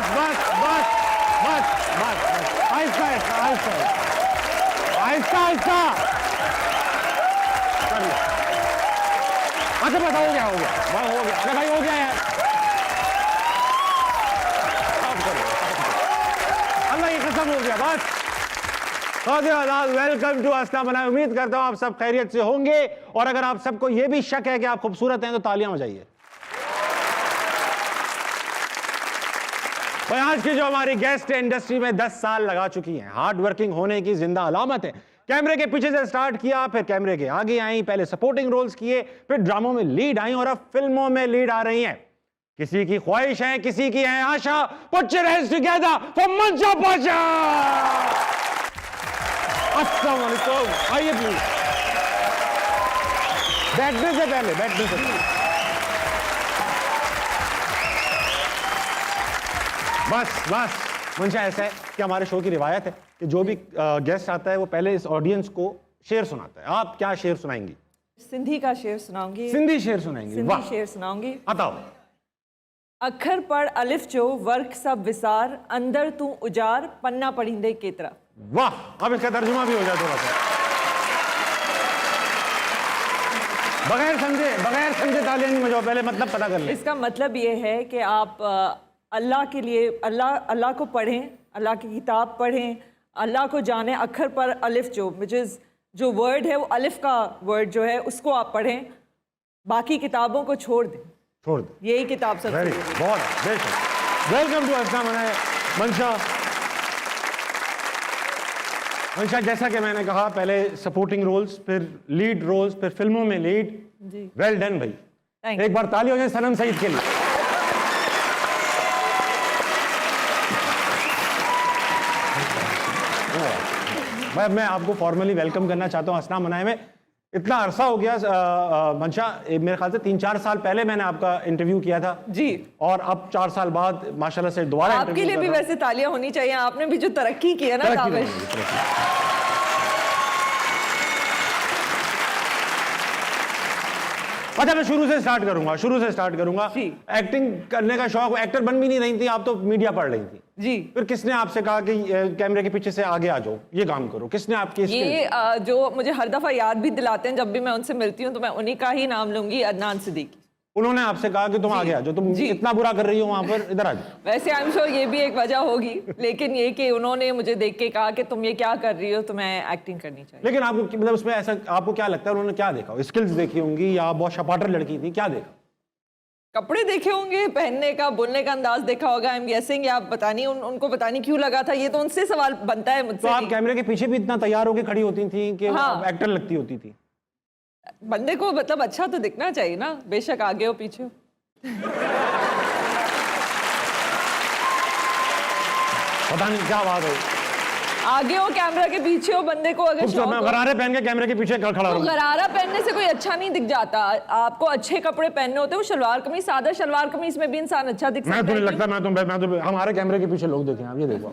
बस बस बस बस आहिस्ता आहिस्ता आहिस्ता आहिस्ता आहिस्ता कर लो। अच्छा बस हो गया हो गया हो गया। अरे भाई हो गया यार, अल्लाह की कसम हो गया बस। वेलकम टू अस्ना बनाए। उम्मीद करता हूं आप सब खैरियत से होंगे, और अगर आप सबको यह भी शक है कि आप खूबसूरत हैं तो तालियां हो जाइए। भाई आज की जो हमारी गेस्ट है, इंडस्ट्री में 10 साल लगा चुकी हैं, हार्ड वर्किंग होने की जिंदा अलामत है। कैमरे के पीछे से स्टार्ट किया, फिर कैमरे के आगे आई, पहले सपोर्टिंग रोल्स किए, फिर ड्रामों में लीड आई और अब फिल्मों में लीड आ रही हैं। किसी की ख्वाहिश है, किसी की है आशा। Put your hands together for मंशा पाशा। अस्सलाम वालेकुम, आइए प्लीज। बैठने से पहले बस बस मंशा, ऐसा है कि हमारे शो की रिवायत है कि जो भी गेस्ट आता है वो पहले इस ऑडियंस को शेर सुनाता है। आप क्या शेर सुनाएंगी? सिंधी का शेर सुनाऊंगी। सिंधी शेर सुनाएंगी? सिंधी शेर सुनाऊंगी। बताओ। अखर पढ़ अलिफ जो वर्क सब विसार, अंदर तू उजार पन्ना पढ़ींदे केतरा। वाह, अब इसका तर्जुमा भी हो जाए थोड़ा सा। बगैर समझे तालियां नहीं बजाओ, पहले मतलब पता कर ले। इसका मतलब ये है कि आप अल्लाह के लिए अल्लाह को पढ़ें, अल्लाह की किताब पढ़ें, अल्लाह को जाने। अखर पर अलिफ जो विच इज़ जो वर्ड है वो अलिफ का वर्ड जो है उसको आप पढ़ें, बाकी किताबों को छोड़ दें। यही किताब सब। बहुत बेशक। वेलकम टू अस्ना बनाए। मंशा, जैसा कि मैंने कहा, पहले सपोर्टिंग रोल्स, फिर लीड रोल्स, फिर फिल्मों में लीड। वेल डन भाई, एक बार ताली हो जाए सनम सईद के लिए। भाई मैं आपको फॉर्मली वेलकम करना चाहता हूं अस्ना बनाए में। इतना अरसा हो गया मंशा, मेरे ख्याल से 3-4 साल पहले मैंने आपका इंटरव्यू किया था जी, और अब 4 साल बाद माशाल्लाह से दोबारा आपके लिए भी वैसे तालियां होनी चाहिए। आपने भी जो तरक्की की है ना। अच्छा, मैं शुरू से स्टार्ट करूंगा। एक्टिंग करने का शौक, एक्टर बन भी नहीं रही थी आप, तो मीडिया पढ़ रही थी जी। फिर किसने आपसे कहा कि कैमरे के पीछे से आगे आ जाओ, ये काम करो? किसने आपकी ये जो मुझे हर दफा याद भी दिलाते हैं जब भी मैं उनसे मिलती हूँ, तो मैं उन्हीं का ही नाम लूंगी, अदनान सिद्दीकी। उन्होंने आपसे कहा कि तुम आगे आ जाओ, तुम इतना बुरा कर रही हो वहां पर, इधर आ जाओ। वैसे आई एम श्योर ये भी एक वजह होगी, लेकिन ये कि उन्होंने मुझे देख के कहा कि तुम ये क्या कर रही हो, तुम्हें एक्टिंग करनी चाहिए। लेकिन आपको मतलब उसमें ऐसा आपको क्या लगता है उन्होंने क्या देखा? स्किल्स देखी होंगी या बहुत शपाटर लड़की थी, क्या देखा? कपड़े देखे होंगे, पहनने का, बोलने का अंदाज देखा होगा। आई एम गेसिंग, आप पता नहीं उनको पता नहीं क्यों लगा था। ये तो उनसे सवाल बनता है मुझसे। तो आप कैमरे के पीछे भी इतना तैयार होकर खड़ी होती थी कि एक्टर लगती होती थी? बंदे को मतलब अच्छा तो दिखना चाहिए ना, बेशक आगे हो पीछे हो। पता नहीं क्या बात है, आगे हो कैमरा के पीछे हो, बंदे को अगर शौक हो। गरारे पहन के कैमरे के पीछे खड़ा तो गरारा पहनने से कोई अच्छा नहीं दिख जाता। आपको अच्छे कपड़े पहनने होते हैं। वो शलवार कमीज, सादा शलवार कमीज में भी इंसान अच्छा दिख सकता है। मैं तो नहीं लगता, मैं तो हमारे कैमरे के पीछे लोग देखें, आप ये देखो,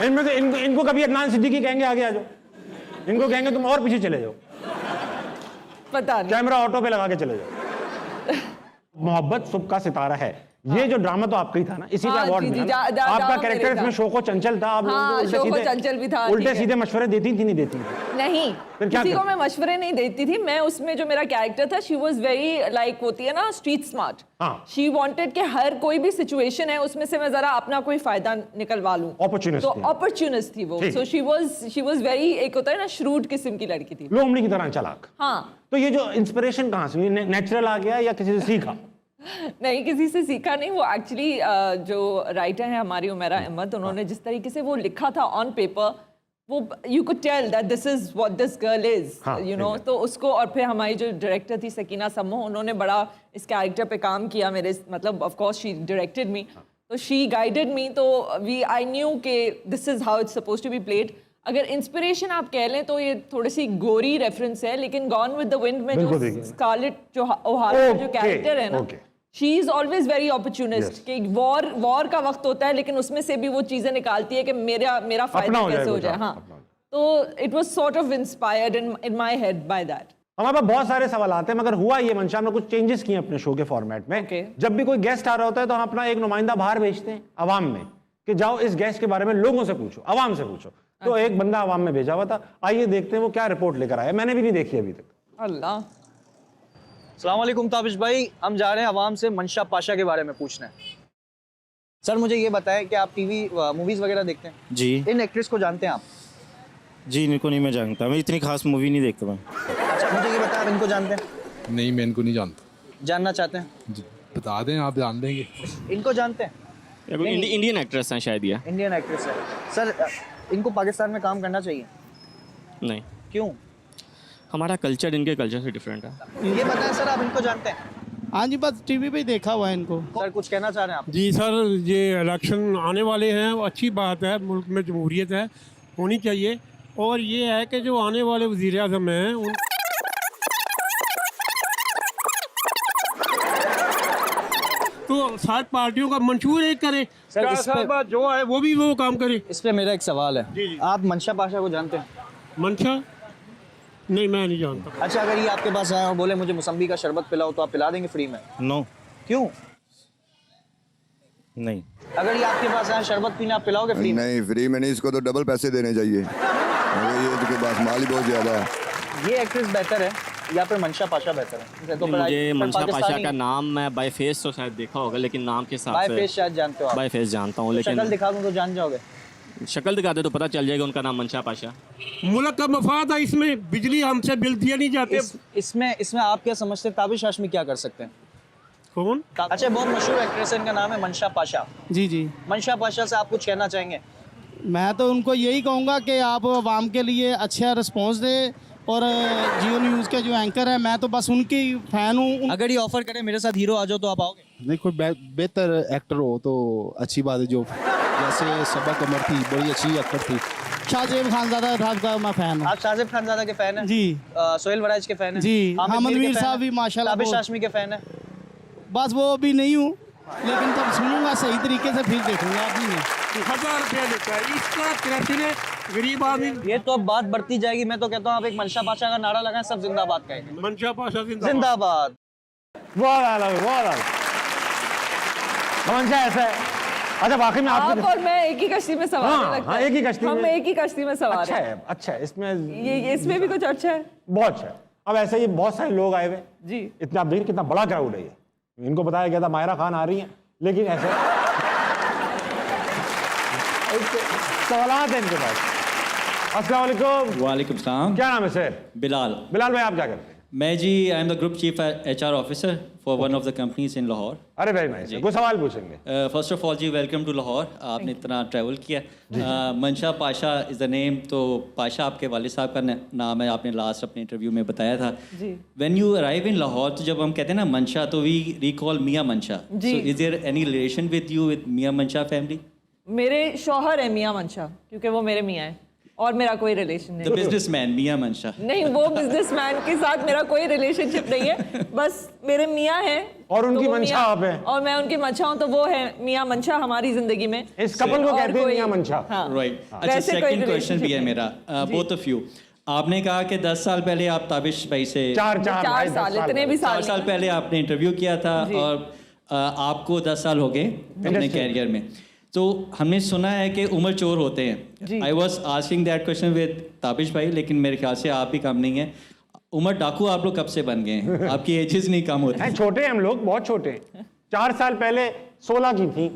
इनमें से इनको कभी अदनान सिद्दीकी कहेंगे आगे आ जाओ, इनको कहेंगे तुम और पीछे चले जाओ, पता नहीं, कैमरा ऑटो पे लगा के चले जाओ। मोहब्बत सुबह का सितारा है, ये जो ड्रामा तो आपका ही था ना, इसी का अवार्ड मिला। आपका कैरेक्टर इसमें शोको चंचल था। आप चंचल भी था। उल्टे सीधे मशवरे देती थी नहीं देती थी? नहीं, किसी को मैं मशवरे नहीं देती थी। मैं उसमें जो मेरा कैरेक्टर था, शी वाज वेरी लाइक, होती है ना स्ट्रीट स्मार्ट। शी वांटेड कि हर कोई भी सिचुएशन है उसमें से मैं जरा अपना कोई फायदा निकलवा लूं। अपॉर्चुनिस्ट थी वो। सो शी वाज वेरी, एक होता है ना श्रूड किस्म की लड़की थी, लोमड़ी की तरह चालाक। हाँ। तो ये जो इंस्पिरेशन कहाँ से, नेचुरल आ गया या किसी से सीखा? नहीं, किसी से सीखा नहीं। वो एक्चुअली जो राइटर है हमारी उमेरा अहमद, उन्होंने जिस तरीके से वो लिखा था ऑन पेपर, वो you could tell that this is what this girl is, you know. तो उसको, और फिर हमारी जो डायरेक्टर थी सकीना सम्मो, उन्होंने बड़ा इस कैरेक्टर पे काम किया मेरे, मतलब of course she directed me, तो शी गाइडेड मी। तो आई न्यू के this is how it's supposed to be played. अगर इंस्पिरेशन आप कह लें तो ये थोड़ी सी गोरी रेफरेंस है, लेकिन गॉन विद द विंड में जो स्कारलेट जो ओहारा का जो कैरेक्टर है ना, she is always very opportunist. कि वॉर का वक्त होता है, लेकिन उसमें से भी वो चीजें निकालती है कि मेरा फायदा कैसे हो जाए। हाँ, तो it was sort of inspired in my head by that. हमारे पास बहुत सारे सवाल आते हैं, मगर हुआ ये मंशा, हमने कुछ चेंजेस किए अपने शो के फॉर्मेट में। Okay. जब भी कोई गेस्ट आ रहा होता है तो हम अपना एक नुमाइंदा बाहर भेजते हैं अवाम में कि जाओ इस गेस्ट के बारे में लोगों से पूछो, अवाम से पूछो। तो एक बंदा अवाम में भेजा हुआ था, आइए देखते हैं वो क्या रिपोर्ट लेकर आया। मैंने भी नहीं देखी अभी तक। अल्लाह। अस्सलाम वालेकुम ताबिश भाई, हम जा रहे हैं अवाम से मंशा पाशा के बारे में पूछने। सर मुझे ये बताएं कि आप टीवी मूवीज़ वगैरह देखते हैं? जी इन एक्ट्रेस को जानते हैं आप? जी, इनको नहीं मैं जानता, मैं इतनी खास मूवी नहीं देखता मैं। अच्छा मुझे ये बताएं, आप इनको जानते हैं? नहीं, मैं इनको नहीं जानता। जानना चाहते हैं? जी, बता दें, आप जान देंगे। इनको जानते हैं? इंडियन एक्ट्रेस हैं शायद ये। इंडियन एक्ट्रेस है। सर इनको पाकिस्तान में काम करना चाहिए? नहीं, क्यों? हमारा कल्चर इनके कल्चर से डिफरेंट है। ये बताएं सर, आप इनको जानते हैं? हाँ जी, बस टीवी पे ही देखा हुआ है इनको। सर कुछ कहना चाह रहे हैं आप? जी सर, ये इलेक्शन आने वाले हैं, वो अच्छी बात है, मुल्क में जमहूरियत है, होनी चाहिए। और ये है कि जो आने वाले वज़ीर आज़म हैं उन तो सारी पार्टियों का मंशूर एक करे, सर, 4 इस साल पे- बाद जो है वो भी वो काम करे। इस पे मेरा एक सवाल है। जी, जी। आप मंशा पाशा को जानते हैं? मंशा नहीं, मैं नहीं जानता। अच्छा अगर ये आपके पास आए और बोले मुझे मौसम्बी का शरबत पिलाओ तो आप पिला देंगे फ्री में? नो, क्यों? नहीं। अगर ये आपके पास आए शरबत पीने, आप पिलाओगे फ्री में? नहीं, फ्री में नहीं, इसको तो डबल पैसे देने चाहिए, क्योंकि ये इसके पास माल ही बहुत ज़्यादा है। ये एक्ट्रेस बेहतर है या फिर मंशा पाशा बेहतर है? तो फिर मुझे मंशा पाशा पाकिस्तानी- का नाम मैं बाय फेस तो शायद देखा होगा, लेकिन नाम के हिसाब बाय से फेस शायद जानते हो आप? बाय फेस जानता हूँ, शक्ल लेकिन दिखा दूं तो जान जाओगे? शक्ल दिखाते तो पता चल जाएगा उनका नाम मंशा पाशा। मुल्क का मफाद है इसमें, बिजली हमसे बिल दिए नहीं जाते। इसमें आप क्या समझते हैं ताबिश हाशमी क्या कर सकते हैं? कौन? अच्छा बहुत मशहूर एक्ट्रेस है, इनका नाम है मंशा पाशा। जी जी, मंशा पाशा से आप कुछ कहना चाहेंगे? मैं तो उनको यही कहूँगा कि आप आवाम के लिए अच्छा रिस्पॉन्स दें। और जियो न्यूज़ के जो एंकर हैं, मैं तो बस उनकी फ़ैन हूँ। अगर ये ऑफर करें मेरे साथ हीरो आ जाओ तो आप आओगे? नहीं, कोई बेहतर एक्टर हो तो अच्छी बात है। जो जैसे सबा कमर थी, बड़ी अच्छी एक्टर थी। शाहजेब खानज़ादा साहब का मैं फ़ैन हूँ। आप शाहजेब खानज़ादा के फैन हैं? जी। सोहेल वराइज के फैन हैं? जी, आमिर हामिद मीर के मीर फैन साहब हैं? भी माशाल्लाह ताबिश बहुत- हाशमी के फैन है? बस वो अभी नहीं हूँ, लेकिन जब सुनूंगा सही तरीके से फिर देखूंगा। अभी नहीं। 1000 रुपया लेता है इसका क्रेडिट, गरीब आदमी। ये तो अब बात बढ़ती जाएगी। मैं तो कहता हूँ आप एक मंशा पाशा का नारा लगाएं, सब जिंदाबाद कहेंगे। मंशा पाशा जिंदाबाद। जिंदाबाद। बहुत आला, बहुत आला। मंशा ऐसा है। अच्छा वाकई में आप आपके और मैं एक ही कश्ती में सवार हाँ, लगता हाँ, है। एक ही कश्ती हम में। एक ही कश्ती में सवार अच्छा हैं। है, अच्छा है इसमें। ये इसमें भी कुछ अच्छा है। बहुत अच्छा है। अब ऐसे ही बहुत सारे लोग आए हुए, जी। इतना आप देखिए कितना बड़ा क्राउड है ये। इनको बताया गया था मायरा खान आ रही हैं, लेकिन ऐसे सवालात हैं इनके पास। अस्सलाम वालेकुम। वालेकुम सलाम। क्या नाम है सर? बिलाल। बिलाल भाई आप क्या करते हैं? मैं जी I am the group chief HR officer for one of the companies in Lahore. अरे वेरी नाइस, कोई सवाल पूछेंगे? फर्स्ट ऑफ ऑल जी वेलकम टू लाहौर। आपने इतना ट्रैवल किया। मंशा पाशा इज़ द नेम। तो पाशा आपके वालिद साहब का नाम है, आपने लास्ट अपने इंटरव्यू में बताया था। जी। When you arrive in Lahore, तो जब हम कहते हैं ना मंशा, तो वी रिकॉल मियाँ मंशा। जी। Is there any relation with you with Mian Mansha family? मेरे शौहर है मियाँ मंशा, क्योंकि वो मेरे मियाँ हैं, और मेरा कोई रिलेशन द नहीं। बिजनेसमैन मियाँ मंशा। नहीं, वो बिजनेसमैन के साथ मेरा कोई रिलेशनशिप नहीं है। बस मेरे मियाँ हैं और उनकी तो वो मंशा मियाँ- आप हैं। और मैं उनकी मंशा हूँ, तो वो है मियाँ मंशा हमारी जिंदगी में। इस कपल को और कहते हैं कोई- मियां मंशा। हाँ। राइट। अच्छा वैसे कोई सेकंड क्वेश्चन भी है relationship मेरा, नहीं। Both of you. आपने कहा कि 10 साल पहले आप ताबिश भाई से चार चार भाई, 10 साल, इतने भी 4 साल पहले आपने इंटरव्यू किया था, जी। और आपको 10 साल हो गए अपने Industry। कैरियर में। तो हमने सुना है कि उम्र चोर होते हैं। जी। I was asking that question with Tabish भाई, लेकिन मेरे ख्याल से आप भी कम नहीं है। उम्र डाकू आप लोग कब से बन गए हैं? आपकी एजेस नहीं कम होती। हैं, छोटे हैं हम लोग, बहुत छोटे हैं। 4 साल पहले 16 की थी।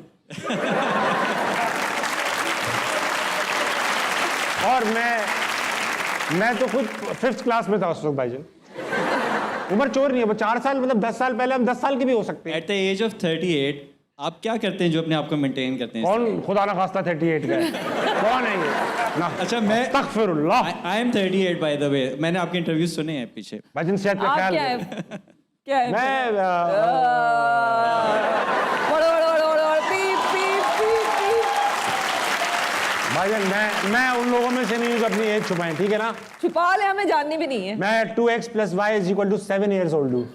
और मैं तो खुद 5th क्लास में था उस वक्त भाईजान। उम्र चोर नहीं है वो। 4 साल मतलब 10 साल पहले हम 10 साल के भी हो सकते हैं। एट द एज ऑफ 38 आप क्या करते हैं जो अपने आप को मेंटेन करते हैं? कौन खुदा ना खास्ता 38 का है? कौन है ये ना? अच्छा मैं अस्तगफिरुल्लाह। I am 38 by the way. मैंने आपके इंटरव्यू सुने हैं पीछे। भाईजान सेहत पे आप ख्याल क्या है? रखें। क्या है? मैं ओड़, ओड़, ओड़, ओड़, ओड़, पीप, पीप, पीप, पीप। भाईजान मैं उन लोगों में से नहीं हूँ जो अपनी एज छुपाएं, ठीक है ना? छुपा ले, हमें जाननी भी नहीं है। मैं 2x + y = 7 years old हूँ।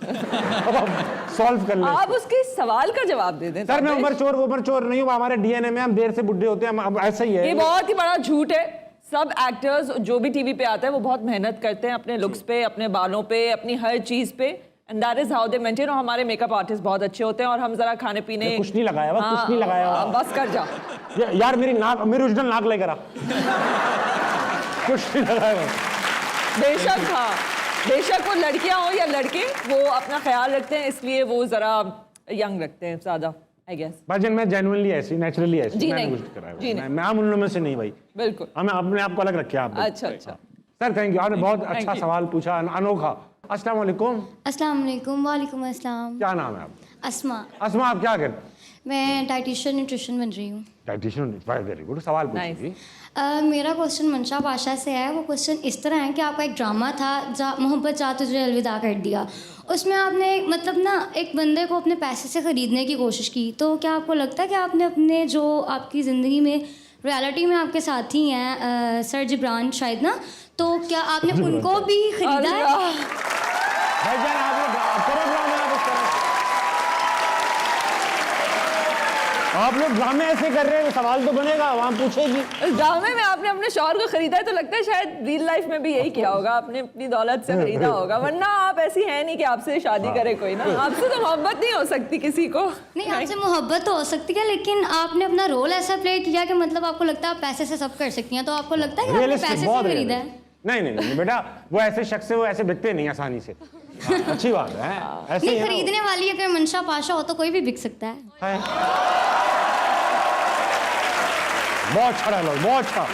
सॉल्व कर ले। आप उसके सवाल का जवाब दे दें। सर मैं उम्र चोर नहीं हूँ, हमारे DNA में हम देर से बुढ़े होते हैं, हम ऐसा ही है। ये बहुत ही बड़ा झूठ है। सब एक्टर्स जो भी टीवी पे आता है वो बहुत मेहनत करते हैं अपने लुक्स पे, अपने बालों पे, अपनी हर चीज़ पे, and that is how they maintain. और हमारे मेकअप आर्टिस्ट बहुत अच्छे होते हैं और हम जरा खाने पीने कुछ नहीं लगाया हुआ, कुछ नहीं लगाया हुआ। बस कर जा यार मेरी ओरिजिनल नाक लेकर आ। कुछ नहीं लगाया हुआ। बेशक, हाँ बेशक वो लड़कियां हो या लड़के, वो अपना ख्याल रखते हैं, इसलिए वो जरा यंग लगते हैं ज़्यादा, आई गेस। भाई मैं जेन्युइनली ऐसी, नेचुरली ऐसी, जी मैंने नहीं, कुछ कराया हुआ। जी नहीं। मैं आम उन लोगों में से नहीं भाई, बिल्कुल। हमें अपने आप को अलग रखे आप। अच्छा अच्छा। सर थैंक यू, आपने बहुत अच्छा सवाल पूछा, अनोखा। अस्सलाम वालेकुम। अस्सलाम वालेकुम। वालेकुम अस्सलाम। क्या नाम है आप? अस्मा। अस्मा, आप क्या करते? मैं डाइटिशियन न्यूट्रिशन बन रही हूँ। Dietitian, very good. सवाल पूछिए। मेरा क्वेश्चन मंशा पाशा से है। वो क्वेश्चन इस तरह है कि आपका एक ड्रामा था मोहब्बत जा तुझे अलविदा कर दिया, उसमें आपने मतलब ना एक बंदे को अपने पैसे से ख़रीदने की कोशिश की, तो क्या आपको लगता है कि आपने अपने जो आपकी ज़िंदगी में रियलिटी में आपके साथी हैं सर जिब्रान शायद ना, तो क्या आपने उनको भी ख़रीदा है? भाईजान आप लोग ड्रामे ऐसे कर रहे हैं, सवाल तो बनेगा, वहाँ पूछेगी। इस ड्रामे में आपने अपने शौहर को खरीदा है, तो लगता है शायद रियल लाइफ में भी यही किया होगा, आपने अपनी दौलत से खरीदा होगा, वरना आप ऐसी हैं नहीं कि आपसे शादी करे कोई ना। आपसे तो मोहब्बत नहीं हो सकती किसी को। नहीं, आपसे मोहब्बत तो हो सकती है, लेकिन आपने अपना रोल ऐसा प्ले किया कि मतलब आपको लगता है आप पैसे से सब कर सकती हैं, तो आपको लगता है कि आपने पैसे से खरीदा है? नहीं बेटा, वो ऐसे शख्स से वो ऐसे बिकते नहीं आसानी से। अच्छी बात है, ऐसे नहीं, खरीदने वाली अगर मंशा पाशा हो तो कोई भी बिक सकता है। बहुत अच्छा डायलॉग, बहुत अच्छा।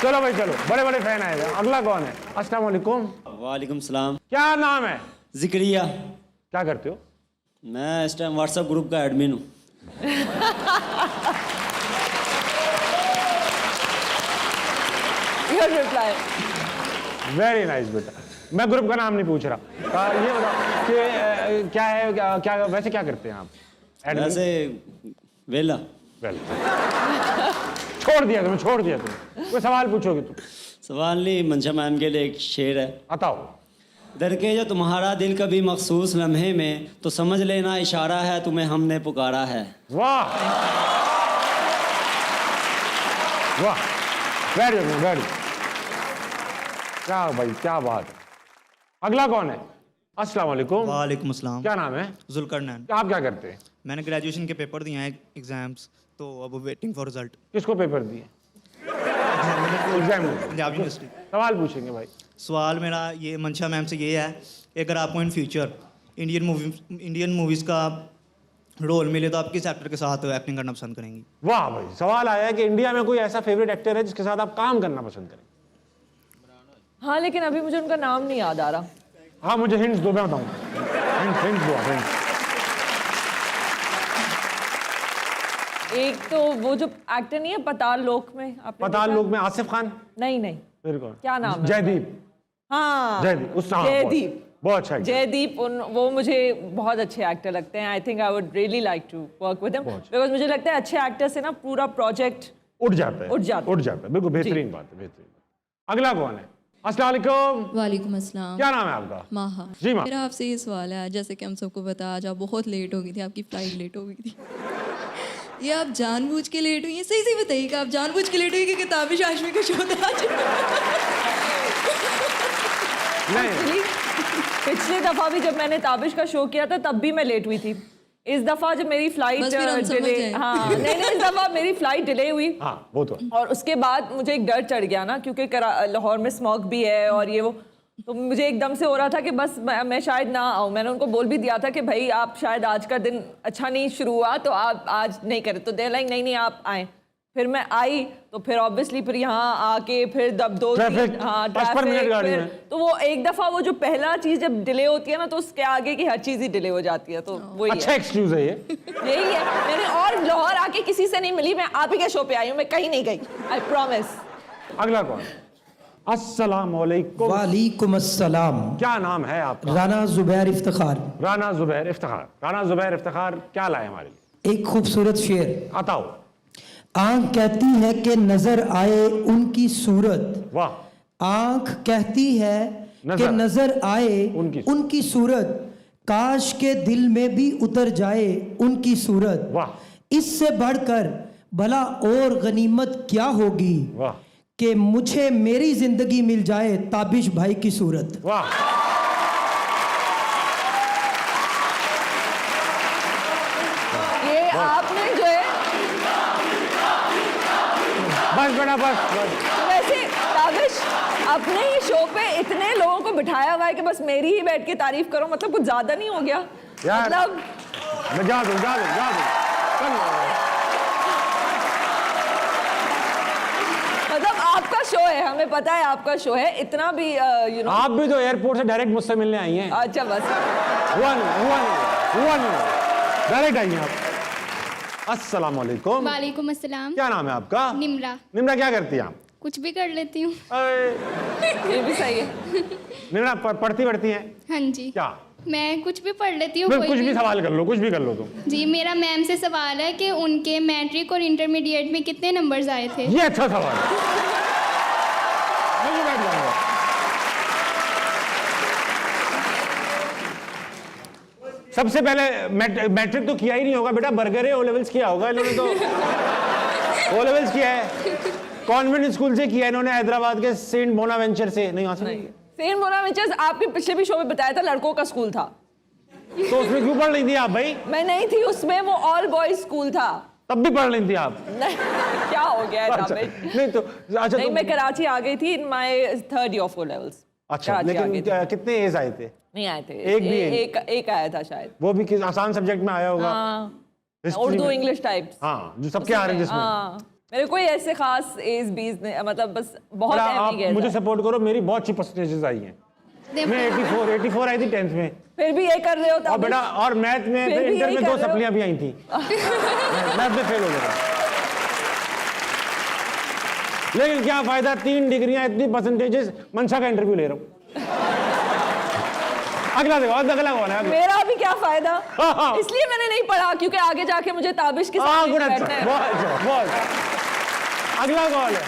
चलो भाई चलो, बड़े बड़े फैन आए हैं। अगला कौन है? अस्सलाम वालेकुम। वालेकुम सलाम। क्या नाम है? जिक्रिया। क्या करते हो? मैं इस टाइम व्हाट्सएप ग्रुप का एडमिन हूँ। Good reply. वेरी नाइस बेटा। मैं ग्रुप का नाम नहीं पूछ रहा। ये बताओ कि क्या है, क्या वैसे क्या करते हैं आप? वैसे वेला। छोड़ दिया तुम्हें। कोई सवाल पूछोगे तुम? सवाल नहीं, मंशा मैम के लिए एक शेर है। बताओ। दरके जो तुम्हारा दिल कभी मखसूस लम्हे में, तो समझ लेना इशारा है तुम्हें हमने पुकारा है। वाह वाह, वेरी क्या भाई, क्या बात है। अगला कौन है? अस्सलाम वालेकुम। वालेकुम अस्सलाम। क्या नाम है? जुल्करनैन। आप क्या करते हैं? मैंने ग्रेजुएशन के पेपर दिए हैं एग्जाम्स, तो अब वेटिंग फॉर रिजल्ट। किसको पेपर दिए? एग्जाम। पंजाब यूनिवर्सिटी। सवाल पूछेंगे भाई। सवाल मेरा ये मंशा मैम से ये है, अगर आपको इन फ्यूचर इंडियन मूवीज़ का रोल मिले तो आप किस एक्टर के साथ एक्टिंग करना पसंद करेंगी? वाह भाई, सवाल आया है कि इंडिया में कोई ऐसा फेवरेट एक्टर है जिसके साथ आप काम करना पसंद करें? हाँ, लेकिन अभी मुझे उनका नाम नहीं याद आ रहा। हाँ, मुझे हिंट्स दो, मैं बताऊँ। हिंट्स दो, हिंट्स। एक तो वो जो एक्टर नहीं है पताल लोक में, पताल लोक में आसिफ खान? नहीं। फिर कौन? क्या नाम है? जयदीप। हाँ, जयदीप, उस नाम जयदीप। बहुत अच्छा actor। जयदीप, वो मुझे बहुत अच्छे एक्टर लगते हैं। I think I would really like to work with him, because मुझे लगता है अच्छे एक्टर से ना पूरा प्रोजेक्ट उठ जाता है। बिल्कुल बेहतरीन बात है, अगला कौन है? अस्सलाम वालेकुम। वालेकुम अस्सलाम। क्या नाम है आपका? माहा। जी माँ। मेरा आपसे ये सवाल है, जैसे कि हम सबको पता आज आप बहुत लेट हो गई थी, आपकी फ्लाइट लेट हो गई थी। ये आप जानबूझ के लेट हुई हैं? सही बताइए कि आप जानबूझ के लेट हुई कि ताबिश हाशमी का शो था आज? नहीं, पिछली दफा भी जब मैंने ताबिश का शो किया था तब भी मैं लेट हुई थी। इस दफा जब मेरी फ्लाइट डिले, हाँ नहीं इस दफा मेरी फ्लाइट डिले हुई। हाँ वो तो। और उसके बाद मुझे एक डर चढ़ गया ना, क्योंकि लाहौर में स्मॉग भी है और ये वो, तो मुझे एकदम से हो रहा था कि बस मैं शायद ना आऊँ। मैंने उनको बोल भी दिया था कि भाई आप शायद आज का दिन अच्छा नहीं शुरू हुआ तो आप आज नहीं करें, तो देर लाइक नहीं आप आए। फिर मैं आई तो फिर ऑब्वियसली फिर यहाँ आके फिर दब दो ट्रैफिक, तो वो एक दफा वो जो पहला चीज जब डिले होती है ना तो उसके आगे की हर चीज ही डिले हो जाती है। तो वही अच्छा एक्सक्यूज है ये। यही है। मैंने और लाहौर आके किसी से नहीं मिली, मैं आप ही के शो पे आई हूँ, मैं कहीं नहीं गई, आई प्रॉमिस। अगला कौन? अस्सलाम वालेकुम। वालेकुम अस्सलाम। क्या नाम है आपका? राना जुबैर इफ्तिखार। राना जुबैर इफ्तिखार। राना जुबैर इफ्तिखार क्या लाए हमारे लिए? एक खूबसूरत शेर। बताओ। आंख कहती है कि नजर आए उनकी सूरत। वाह। आंख कहती है कि नजर आए उनकी सूरत, काश के दिल में भी उतर जाए उनकी सूरत। वाह। इससे बढ़कर भला और गनीमत क्या होगी? वाह। कि मुझे मेरी जिंदगी मिल जाए ताबिश भाई की सूरत। वाह, ये आपने जो है बस बेटा बस। वैसे ताबिश अपने ही शो पे इतने लोगों को बिठाया हुआ है कि बस मेरी ही बैठ के तारीफ करो, मतलब कुछ ज्यादा नहीं हो गया? यार, मतलब मैं जा दूं मतलब आपका शो है, हमें पता है आपका शो है, इतना भी यू नो। आप भी तो एयरपोर्ट से डायरेक्ट मुझसे मिलने आई हैं। अच्छा बस हुआ नहीं, डायरेक्ट आई हैं आप। अस्सलाम वालेकुम। वालेकुम अस्सलाम। क्या नाम है आपका? निम्रा। निम्रा, क्या करती हैं आप? कुछ भी कर लेती हूँ। ये भी सही है। निम्रा पढ़ती हैं? हाँ जी। क्या? मैं कुछ भी पढ़ लेती हूँ। कुछ भी सवाल कर लो, कुछ भी कर लो तुम। जी, मेरा मैम से सवाल है कि उनके मैट्रिक और इंटरमीडिएट में कितने नंबर्स आए थे? ये अच्छा सवाल है। मैं भी बैठ जाऊंगा। सबसे पहले मैट्रिक तो किया ही नहीं होगा बेटा, बर्गर है, ओ लेवल्स किया होगा इन्होंने तो। ओ लेवल्स किया है, कॉन्वेंट स्कूल से किया इन्होंने, हैदराबाद के सेंट बोनावेंचर से। नहीं सेंट बोनावेंचर आपके पिछले भी शो में बताया था लड़कों का स्कूल था, तो उसमें क्यों पढ़ रही थी आप भाई? मैं नहीं थी उसमें, वो ऑल बॉयज स्कूल था। तब भी पढ़ रही थी आप? नहीं, क्या हो गया है अच्छा, नहीं तो अच्छा नहीं, मैं कराची आ गई थी in my 3rd year of O levels। अच्छा, लेकिन कितने एज आए थे? नहीं आए थे, एक भी एक आया था शायद। वो भी किस आसान सब्जेक्ट में आया होगा? हाँ, उर्दू इंग्लिश टाइप्स। हाँ, जो सबके आ रहे हैं जिसमें। हाँ, मेरे कोई ऐसे खास एज बीज नहीं, मतलब बस बहुत आप मुझे सपोर्ट करो, मेरी बहुत अच्छी परसेंटेजेस आई हैं। मैं 84 आई थी 10th में। फिर भी ये कर रहे हो और बेटा, और मैथ में इंटर में 2 सप्लियां भी आई थी। मैथ में फेल हो गया, लेकिन क्या फायदा, 3 डिग्रियां, इतनी परसेंटेजेस, मंशा का इंटरव्यू ले रहा हूँ। अगला देखो, अगला कौन है? मेरा भी क्या फायदा, इसलिए मैंने नहीं पढ़ा क्योंकि आगे जाके मुझे ताबिश के साथ बैठना है। अगला कौन है?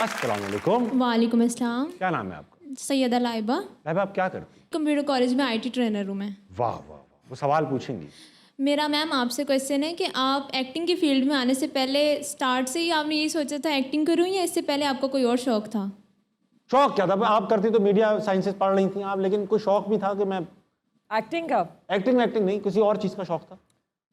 अस्सलाम वालेकुम। वालेकुम अस्सलाम। क्या नाम है आपका? सैयदा लाइबा। लाइबा, आप क्या करती हैं? कंप्यूटर कॉलेज में IT ट्रेनर हूँ मैं। वाह वाह वाह, वो सवाल पूछेंगी। मेरा मैम आपसे क्वेश्चन है कि आप एक्टिंग की फील्ड में आने से पहले स्टार्ट से ही आपने यही सोचा था एक्टिंग करूँ, या इससे पहले आपका कोई और शौक था? शौक क्या था? आप करती तो मीडिया साइंसेस पढ़ रही थी आप, लेकिन कोई शौक भी था कि मैं एक्टिंग का? एक्टिंग नहीं, किसी और चीज़ का शौक था।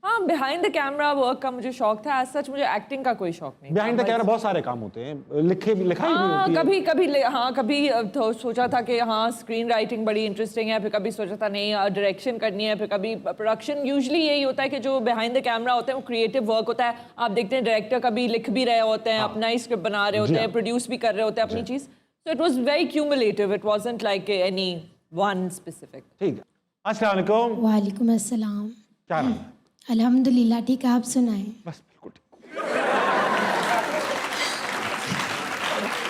हाँ, बिहाइंड द कैमरा वर्क का मुझे शौक था। एज सच मुझे एक्टिंग का कोई शौक नहीं। बिहाइंड द कैमरा बहुत सारे काम होते हैं, लिखाई भी होती है। कभी तो सोचा था कि हाँ स्क्रीन राइटिंग बड़ी इंटरेस्टिंग है, फिर कभी सोचा था नहीं डायरेक्शन करनी है, फिर कभी प्रोडक्शन। यूजुअली यही होता है कि जो बिहाइंड द कैमरा होते हैं वो क्रिएटिव वर्क होता है। आप देखते हैं डायरेक्टर कभी लिख भी रहे होते हैं, अपना ही स्क्रिप्ट बना रहे होते हैं, प्रोड्यूस भी कर रहे होते हैं अपनी चीज़। So it was very cumulative, it wasn't like any one specific. ठीक है। अस्सलाम वालेकुम। वालेकुम अस्सलाम। क्या नाम है? अल्हम्दुलिल्लाह ठीक है, आप सुनाएं। बस बिल्कुल ठीक।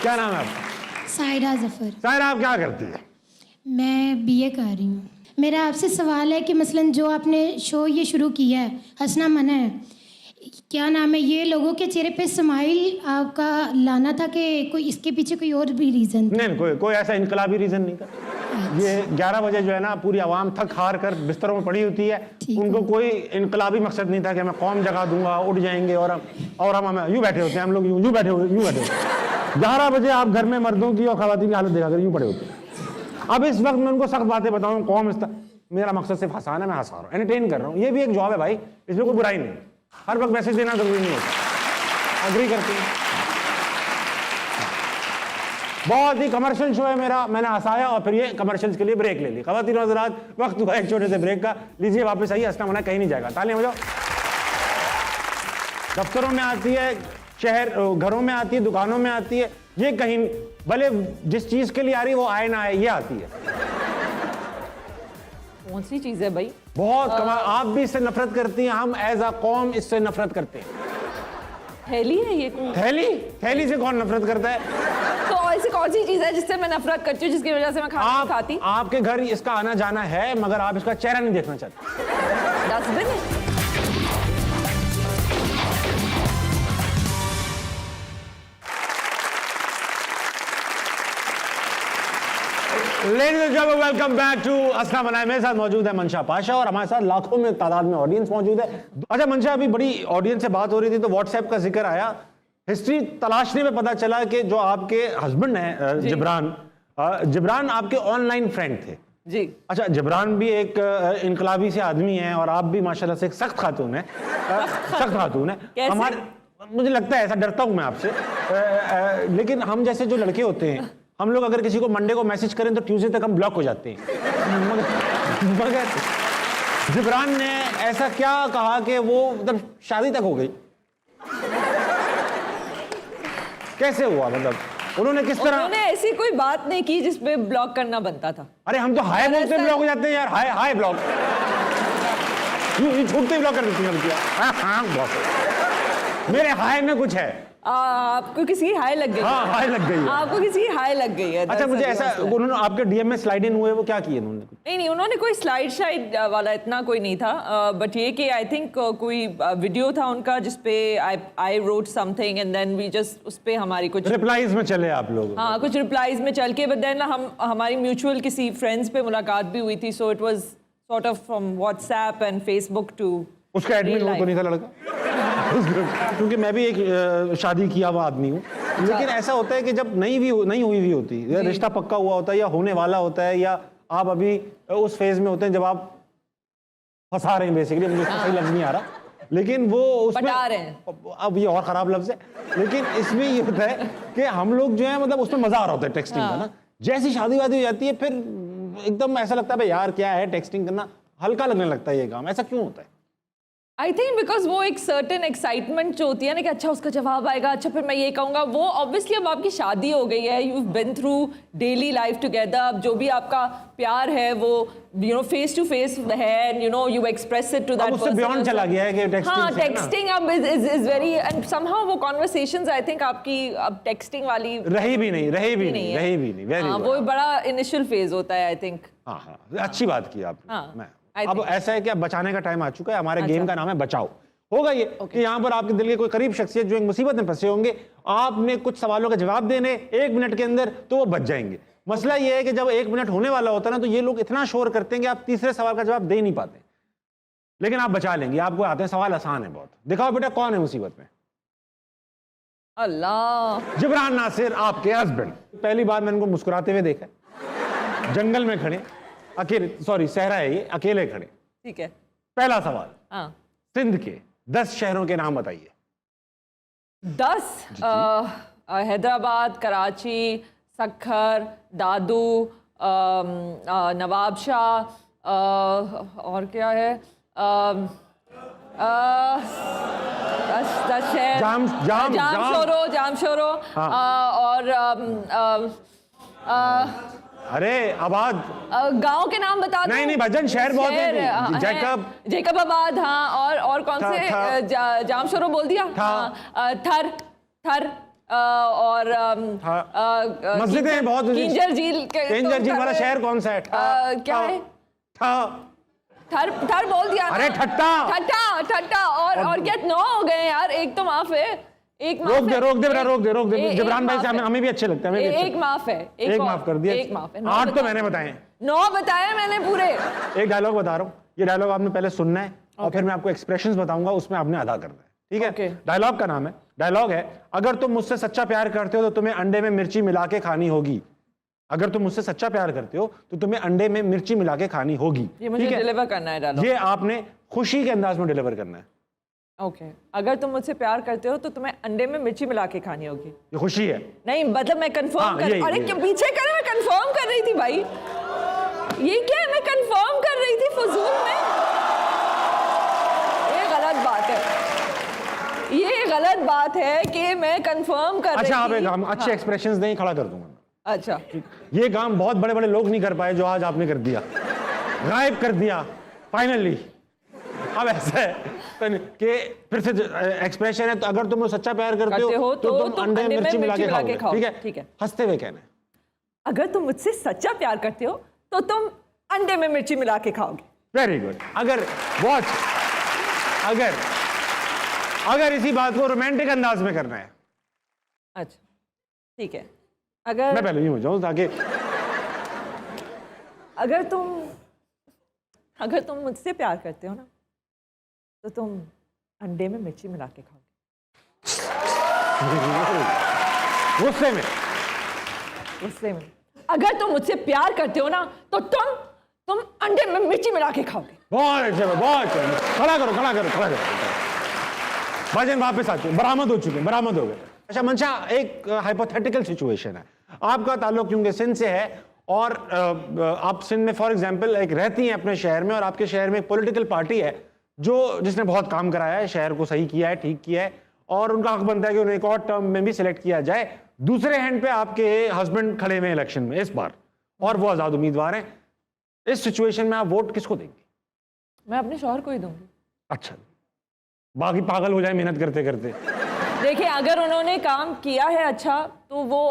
क्या नाम है आपका? सायरा जफर। सायरा, आप क्या करती है? मैं BA कर रही हूँ। मेरा आपसे सवाल है कि मसलन जो आपने शो ये शुरू किया है, हंसना मना है, क्या नाम है, ये लोगों के चेहरे पे स्माइल आपका लाना था कि कोई इसके पीछे कोई और भी रीज़न? नहीं, कोई ऐसा इनकलाबी रीज़न नहीं था। ये 11 बजे जो है ना, पूरी आवाम थक हार कर बिस्तरों में पड़ी होती है, उनको कोई इनकलाबी मकसद नहीं था कि मैं कौम जगा दूंगा, उठ जाएंगे और हम यूँ बैठे होते हैं, हम लोग यूँ बैठे होते हैं। 11 बजे आप घर में मर्दों की और खवातीन की हालत देखा कर यूँ पड़े होते हैं। अब इस वक्त मैं उनको सख्त बातें बताऊँ, कौम मेरा मकसद सिर्फ हंसाना, मैं हंसा रहा हूँ, एंटरटेन कर रहा हूँ। ये भी एक जॉब है भाई, इसमें कोई बुराई नहीं। हर वक्त मैसेज देना जरूरी नहीं होता। अग्री करते हैं। बहुत ही कमर्शियल शो है मेरा, मैंने हंसाया और फिर ये कमर्शियल्स के लिए ब्रेक ले ली। ख़वातीन और हज़रात, वक्त हुआ एक छोटे से ब्रेक का, लीजिए वापस आइए। हंसना मना कहीं नहीं जाएगा, तालियां बजाओ। दफ्तरों में आती है, घरों में आती है, दुकानों में आती है, ये कहीं भले जिस चीज़ के लिए आ रही है वो आए ना आए, ये आती है। कौन सी चीज़ है भाई? बहुत कमाल। आप भी इससे नफरत करती हैं, हम एज अ कौम इससे नफरत करते हैं। थैली है ये कोई? थैली से कौन नफरत करता है? तो ऐसी कौन सी चीज है जिससे मैं नफरत करती हूँ, जिसकी वजह से मैं खाना नहीं खाती? आपके घर इसका आना जाना है, मगर आप इसका चेहरा नहीं देखना चाहते। डस्टबिन है। Ladies and gentlemen, welcome back to अस्सलाम वालेकुम। मेरे साथ मौजूद है मंशा पाशा और हमारे साथ लाखों में तादाद में ऑडियंस मौजूद है। अच्छा मंशा, अभी बड़ी ऑडियंस से बात हो रही थी तो व्हाट्सएप का जिक्र आया। हिस्ट्री तलाशने में पता चला कि जो आपके हस्बैंड हैं जिब्रान आपके ऑनलाइन फ्रेंड थे जी। अच्छा, जिब्रान भी एक इनकलाबी से आदमी है और आप भी माशाल्लाह से एक सख्त खातून है, सख्त खातून है। हमारे मुझे लगता है, ऐसा डरता हूं मैं आपसे, लेकिन हम जैसे जो लड़के होते हैं, हम लोग अगर किसी को मंडे को मैसेज करें तो ट्यूसडे तक हम ब्लॉक हो जाते हैं। मगर जिब्रान ने ऐसा क्या कहा कि वो मतलब शादी तक हो गई? कैसे हुआ? मतलब उन्होंने किस तरह? उन्होंने ऐसी कोई बात नहीं की जिसपे ब्लॉक करना बनता था। अरे हम तो हाय बोलते ब्लॉक हो जाते हैं यार। हाय हाय ब्लॉक, ये छूटते ब्लॉक कर देती हैं। हाँ ब्लॉक, मेरे हाय में कुछ है। आपको किसी की हाय लग गई? हाँ हाय लग गई है। आपको किसी की हाय लग गई है? अच्छा, मुझे ऐसा, उन्होंने आपके डीएम में स्लाइड इन हुए, वो क्या किए उन्होंने? नहीं, उन्होंने कोई स्लाइड वाला इतना कोई नहीं था, बट ये कि आई थिंक कोई वीडियो था उनका जिसपे I wrote something and then we just उस पे हमारी कुछ रिप्लाईज में चले आप लोग। हाँ, कुछ रिप्लाईज में चल के, बट देन हमारी म्यूचुअल किसी फ्रेंड्स पे मुलाकात भी हुई थी, so it was sort of from WhatsApp and Facebook too. उसका एडमिन वो तो नहीं था लड़का? क्योंकि मैं भी एक शादी किया हुआ आदमी हूँ, लेकिन ऐसा होता है कि जब नहीं हुई भी होती, या रिश्ता पक्का हुआ होता है या होने वाला होता है, या आप अभी उस फेज में होते हैं जब आप फंसा रहे हैं बेसिकली, मुझे सही लफ्ज नहीं आ रहा, लेकिन वो उसमें बता रहे हैं, अब ये और खराब लफ्ज है, लेकिन इसमें ये होता है कि हम लोग जो है मतलब उसमें मजा आ रहा होता है टेक्सटिंग का ना। जैसी शादी वादी हो जाती है फिर एकदम ऐसा लगता है भाई यार क्या है, टेक्सटिंग करना हल्का लगने लगता है ये काम। ऐसा क्यों होता है? आई थिंक बिकॉज वो एक सर्टेन एक्साइटमेंट जो होती है ना कि अच्छा उसका जवाब आएगा, अच्छा फिर मैं ये कहूँगा, वो ऑब्वियसली अब आपकी शादी हो गई है, you been through daily life together, अब जो भी आपका प्यार है वो you know face to face है, you know you express it to that person. Beyond चला गया है कि टेक्सटिंग। हाँ, टेक्सटिंग अब इज वेरी, एंड समहाउ वो कॉन्वर्सेशंस आई थिंक आपकी अब टेक्सटिंग वाली रही भी नहीं। वेरी वो बड़ा इनिशियल फेज होता है आई थिंक। हाँ, अच्छी बात की आपने। हाँ, अब ऐसा है कि अब बचाने का टाइम आ चुका है। हमारे गेम का नाम है बचाओ। होगा ये कि यहाँ पर आपके दिल के कोई करीब शख्सियत जो एक मुसीबत में फंसे होंगे, आपने कुछ सवालों का जवाब देने 1 मिनट के अंदर, तो वो बच जाएंगे। मसला ये है कि जब 1 मिनट होने वाला होता है ना, तो ये लोग इतना शोर करते हैं कि आप तीसरे सवाल का जवाब दे नहीं पाते, लेकिन आप बचा लेंगे। आपको आते हैं, सवाल आसान है बहुत। दिखाओ बेटा कौन है मुसीबत में? अल्लाह। जिब्रान नासिर, आपके हस्बैंड। पहली बार मैंने उनको मुस्कुराते हुए देखा, जंगल में खड़े, अकेले, सॉरी सहरा है ये, अकेले खड़े। ठीक है। पहला सवाल, हाँ, सिंध के 10 शहरों के नाम बताइए। 10? हैदराबाद, कराची, सखर, दादू, नवाबशाह, और क्या है, 10 शहर, जामशोरो, और अरे आबाद, गांव के नाम बता दो। नहीं भजन, शहर बहुत है। जैकबाबाद, हाँ, और कौन से? जामशोरो बोल दिया। थर, और मस्जिदें हैं बहुत। किंजर झील वाला शहर कौन सा है? क्या है? थर बोल दिया। अरे ठट्टा, और क्या 9 हो गए यार, एक तो माफ है। एक रोक दे जिब्रान भाई से, हमें भी अच्छे लगते हैं। एक माफ है, एक माफ कर दिया। एक माफ है। 8 तो मैंने बताए, 9 बताए मैंने पूरे। एक डायलॉग बता रहा हूँ, ये डायलॉग आपने पहले सुनना है और फिर मैं आपको एक्सप्रेशंस बताऊंगा, उसमें आपने अदा करना है, ठीक है? डायलॉग का नाम है, डायलॉग है, अगर तुम मुझसे सच्चा प्यार करते हो तो तुम्हें अंडे में मिर्ची मिला के खानी होगी। अगर तुम मुझसे सच्चा प्यार करते हो तो तुम्हें अंडे में मिर्ची मिला के खानी होगी। ये मुझे डिलीवर करना है डायलॉग। ये आपने खुशी के अंदाज में डिलीवर करना है। ओके, अगर तुम मुझसे प्यार करते हो तो तुम्हें अंडे में मिर्ची मिला के खानी होगी। ये खुशी है? नहीं, मतलब मैं कंफर्म कर, अरे क्या पीछे करे, मैं कंफर्म कर रही थी भाई। ये क्या है, मैं कंफर्म कर रही थी फजूल में। ये गलत बात है, ये गलत बात है कि मैं कंफर्म कर रही थी। अच्छा, आप एक काम, अच्छे एक्सप्रेशंस दें, खड़ा कर दूंगा। अच्छा, ये काम बहुत बड़े बड़े लोग नहीं कर पाए जो आज आपने कर दिया, गायब कर दिया फाइनली। अब ऐसा है कि फिर से एक्सप्रेशन है, तो अगर तुम सच्चा प्यार करते हो तो तुम अंडे में मिर्ची मिला के खाओ। ठीक है? हंसते हुए कहना है, अगर तुम मुझसे सच्चा प्यार करते हो तो तुम अंडे में मिर्ची मिला के खाओगे। Very good. अगर वॉच, अगर इसी बात को रोमांटिक अंदाज में करना है, अच्छा ठीक है, अगर मैं पहले ही हो जाऊं ताकि अगर तुम मुझसे प्यार करते हो ना तो तुम अंडे में मिर्ची मिला के खाओगे। गुस्से में। गुस्से में। अगर तुम मुझसे प्यार करते हो ना तो तुम अंडे में मिर्ची मिला के खाओगे। बहुत अच्छे, बहुत अच्छे। खड़ा करो, खड़ा करो, खड़ा करो। भाईजान वापस आ चुके, बरामद हो चुके, बरामद हो गए। अच्छा मंशा, एक हाइपोथेटिकल सिचुएशन है, आपका ताल्लुक क्योंकि सिंध से है और आप सिंध में फॉर एग्जांपल एक रहती हैं अपने शहर में, और आपके शहर में एक पॉलिटिकल पार्टी है जिसने बहुत काम कराया है, शहर को सही किया है, ठीक किया है, और उनका हक बनता है कि उन्हें एक और टर्म में भी सिलेक्ट किया जाए। दूसरे हैंड पे आपके हस्बैंड खड़े हुए इलेक्शन में इस बार, और वो आजाद उम्मीदवार हैं। इस सिचुएशन में आप वोट किसको देंगे? मैं अपने शौहर को ही दूंगी। अच्छा, बाकी पागल हो जाए मेहनत करते करते। देखिए, अगर उन्होंने काम किया है अच्छा तो वो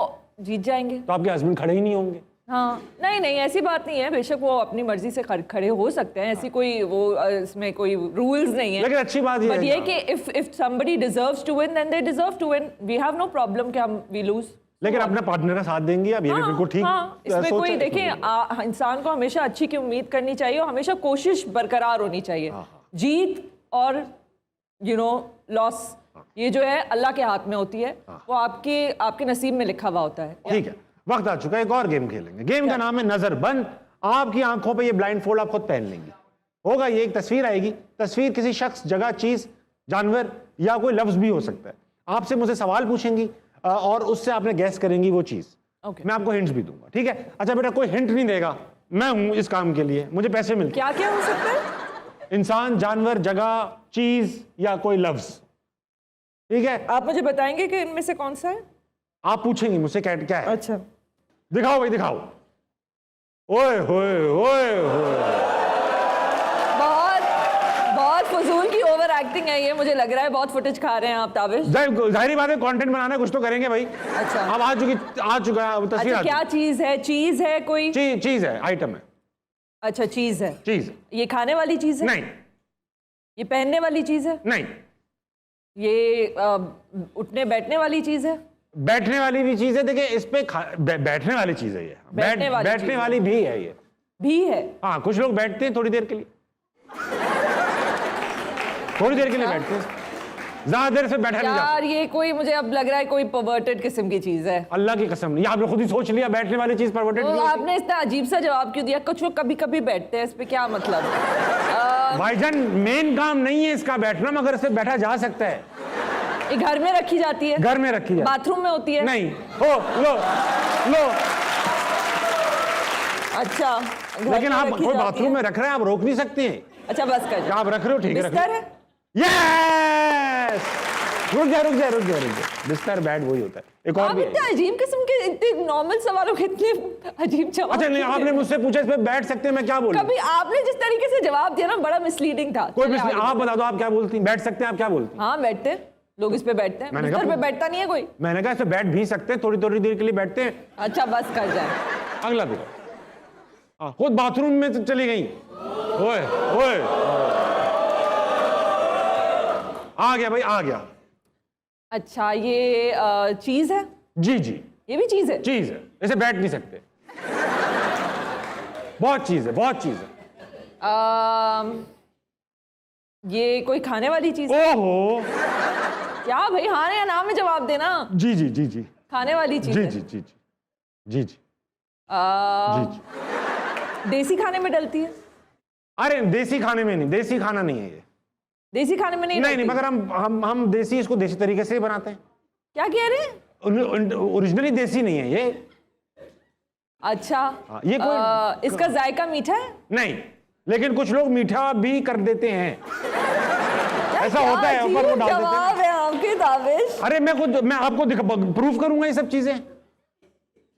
जीत जाएंगे। तो आपके हस्बैंड खड़े ही नहीं होंगे? हाँ, नहीं नहीं, ऐसी बात नहीं है। बेशक वो अपनी मर्जी से खड़े हो सकते हैं, ऐसी कोई वो इसमें कोई रूल्स नहीं है। लेकिन अच्छी बात ये है कि if somebody deserves to win then they deserve to win. We have no problem कि हम we lose. लेकिन अपने पार्टनर का साथ देंगी आप, ये भी बिल्कुल ठीक। हाँ, इसमें कोई देखिए, इंसान को हमेशा अच्छी की उम्मीद करनी चाहिए और हमेशा कोशिश बरकरार होनी चाहिए। जीत और लॉस ये जो है अल्लाह के हाथ में होती है, वो आपके नसीब में लिखा हुआ होता है। ठीक है, वक्त आ चुका है, एक और गेम खेलेंगे। गेम का नाम है नजरबंद। आपकी आंखों पे ये ब्लाइंड फोल्ड आप खुद पहन लेंगी। होगा ये, एक तस्वीर आएगी, तस्वीर किसी शख्स, जगह, चीज, जानवर या कोई लफ्ज भी हो सकता है। आपसे मुझसे सवाल पूछेंगी और उससे आपने गैस करेंगी वो चीज। मैं आपको हिंट्स भी दूंगा, ठीक है? अच्छा बेटा, कोई हिंट नहीं देगा, मैं हूं इस काम के लिए, मुझे पैसे मिलते हैं। क्या क्या हो सकता है? इंसान, जानवर, जगह, चीज या कोई लफ्ज, ठीक है? आप मुझे बताएंगे कि इनमें से कौन सा है? आप पूछेंगी मुझसे क्या है। अच्छा, दिखाओ भाई, दिखाओ। ओए होए ओए होए, बहुत फजूल की ओवर एक्टिंग है ये, मुझे लग रहा है बहुत फुटेज खा रहे हैं आप ताबिश। जाहिर बात है, कंटेंट बनाना कुछ तो करेंगे भाई। अच्छा, अब आ चुका है तस्वीर। अच्छा, क्या चीज है? चीज है कोई? चीज है, आइटम है। अच्छा, चीज है। चीज ये खाने वाली चीज है? नहीं। ये पहनने वाली चीज है? नहीं। ये उठने बैठने वाली चीज है? बैठने वाली भी चीज है। देखिए इस पे बैठने वाली चीज है ये। बैठने वाली भी है ये। भी है? हाँ, कुछ लोग बैठते हैं थोड़ी देर के लिए, थोड़ी देर के लिए बैठते हैं, ज्यादा देर से बैठा नहीं जाता। यार ये कोई, मुझे अब लग रहा है कोई परवर्टेड किस्म की चीज है। अल्लाह की कसम नहीं, आपने खुद ही सोच लिया बैठने वाली चीज परवर्टेड। आपने इतना अजीब सा जवाब क्यों दिया? कुछ लोग कभी कभी बैठते हैं, इस पे क्या मतलब? भाईजान मेन काम नहीं है इसका बैठना, मगर इसे बैठा जा सकता है। ये घर में रखी जाती है? घर में रखी जाती है। बाथरूम में होती है? नहीं। लो। अच्छा, लेकिन आप कोई बाथरूम में रख रहे हैं, आप रोक नहीं सकते हैं। अच्छा बस कर, आप रख रहे हो, ठीक है? बिस्तर है? यस, रुक जा। बिस्तर बेड वही होता है। एक और भी इतने अजीब किस्म के, इतने नॉर्मल सवालों के इतने अजीब जवाब। अच्छा नहीं, आपने मुझसे पूछा इस पे बैठ सकते हैं, मैं क्या बोलूं? कभी आपने जिस तरीके से जवाब दिया ना, बड़ा मिसलीडिंग था। कोई आप बता दो, आप क्या बोलती? बैठ सकते हैं, आप क्या बोलती? हाँ, बैठते हैं लोग, इस पे बैठते हैं। बिस्तर पे बैठता नहीं है कोई। मैंने कहा इस पे बैठ भी सकते हैं, थोड़ी देर के लिए बैठते हैं। अच्छा बस कर जाए। अगला देखो, खुद बाथरूम में चली गई। ओए आ गया भाई, आ गया। अच्छा, ये चीज है? जी। ये भी चीज है? चीज है, इसे बैठ नहीं सकते। बहुत चीज है। ये कोई खाने वाली चीज? ओहो, क्या भाई, हाँ या ना में जवाब देना। जी। खाने वाली चीज है? जी। देसी खाने में डलती है? अरे देसी खाने में नहीं, देसी खाना नहीं है ये। देसी खाने में नहीं? नहीं, मगर हम देसी, इसको देसी तरीके से ही बनाते हैं। क्या कह रहे हैं? ओरिजिनली देसी नहीं है ये। अच्छा, ये कोई इसका जायका मीठा है? नहीं, लेकिन कुछ लोग मीठा भी कर देते हैं। ऐसा होता है, ऊपर वो डाल देते हैं। जवाब है आपके ताबिश। अरे मैं आपको प्रूफ करूंगा ये सब चीजें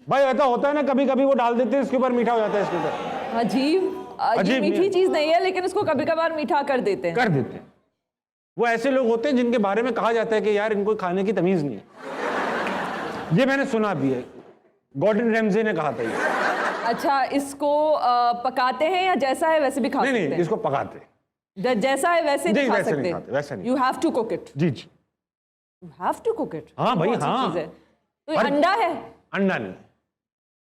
भाई। ऐसा होता है ना, कभी कभी वो डाल देते हैं, इसके ऊपर मीठा हो जाता है, इसके ऊपर। अजीब मीठी चीज नहीं है, लेकिन उसको कभी कभार मीठा कर देते हैं। वो ऐसे लोग होते हैं जिनके बारे में कहा जाता है कि यार इनको खाने की तमीज नहीं है। ये मैंने सुना भी है, गॉर्डन रैमजे ने कहा था ये। अच्छा, इसको पकाते हैं या जैसा है वैसे भी खा सकते हैं? नहीं, इसको पकाते हैं। जैसा है वैसे नहीं खा सकते? वैसे नहीं। You have to cook it. जी। You have to cook it. हाँ भाई, हाँ। तो अंडा है? अंडा नहीं,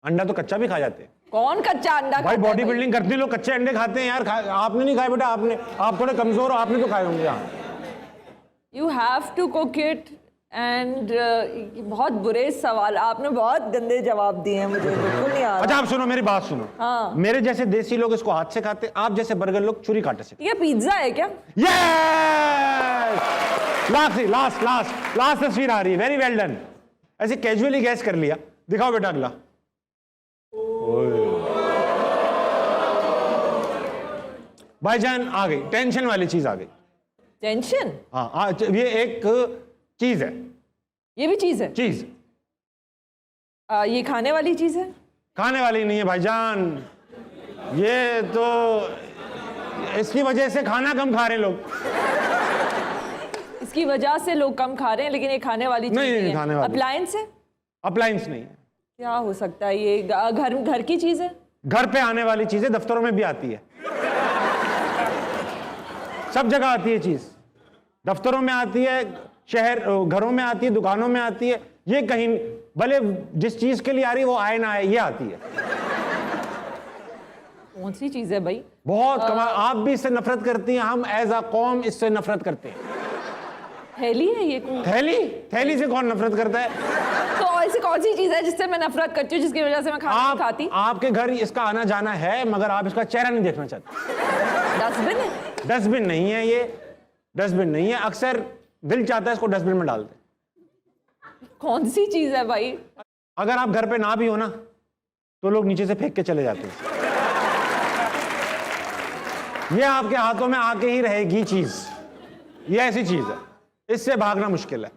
अंडा तो कच्चा भी खा जाते हैं। कौन कच्चा अंडा? भाई बॉडी बिल्डिंग करते हैं लोग, कच्चे अंडे खाते हैं यार। आपने नहीं खाए बेटा, आप थोड़े कमजोर हो, आपने तो खाए होंगे। You have to cook it. And बहुत बुरे सवाल, आपने बहुत गंदे जवाब दिए हैं, मुझे बिल्कुल नहीं आ रहा। अच्छा आप सुनो, मेरी बात सुनो। हाँ। मेरे जैसे देसी लोग इसको हाथ से खाते, आप जैसे बर्गर लोग छुरी कांटे से। ये पिज्जा है क्या? यस! लास्ट तस्वीर आ रही है, वेरी वेल डन। ऐसे कैजुअली गैस कर लिया। दिखाओ बेटा अगला। भाईजान आ गई, टेंशन वाली चीज आ गई। टेंशन? हाँ, ये एक चीज है। ये भी चीज है? चीज। ये खाने वाली चीज है? खाने वाली नहीं है भाईजान, ये तो इसकी वजह से खाना कम खा रहे हैं लोग। इसकी वजह से लोग कम खा रहे हैं, लेकिन ये खाने वाली चीज नहीं, खाने वाली। अप्लायंस है? अप्लायंस नहीं है। क्या हो सकता है ये? घर की चीज है? घर पे आने वाली चीज है, दफ्तरों में भी आती है, सब जगह आती है चीज। दफ्तरों में आती है, शहर घरों में आती है, दुकानों में आती है। ये कहीं भले जिस चीज के लिए आ रही है वो आए ना आए, ये आती है। कौन सी चीज है भाई? बहुत कमाल। आप भी इससे नफरत करती हैं, हम एज अ कौम इससे नफरत करते हैं। थैली है ये? कौन? थैली से कौन नफरत करता है? तो ऐसी कौन सी चीज है जिससे मैं नफरत करती हूँ, जिसकी वजह से मैं खाना नहीं खाती? आपके घर इसका आना जाना है, मगर आप इसका चेहरा नहीं देखना चाहते। डस्टबिन है? डस्टबिन नहीं है ये, डस्टबिन नहीं है। अक्सर दिल चाहता है इसको डस्टबिन में डाल दे। कौन सी चीज है भाई? अगर आप घर पे ना भी हो ना, तो लोग नीचे से फेंक के चले जाते हैं। ये आपके हाथों में आके ही रहेगी चीज। ये ऐसी चीज है, इससे भागना मुश्किल है।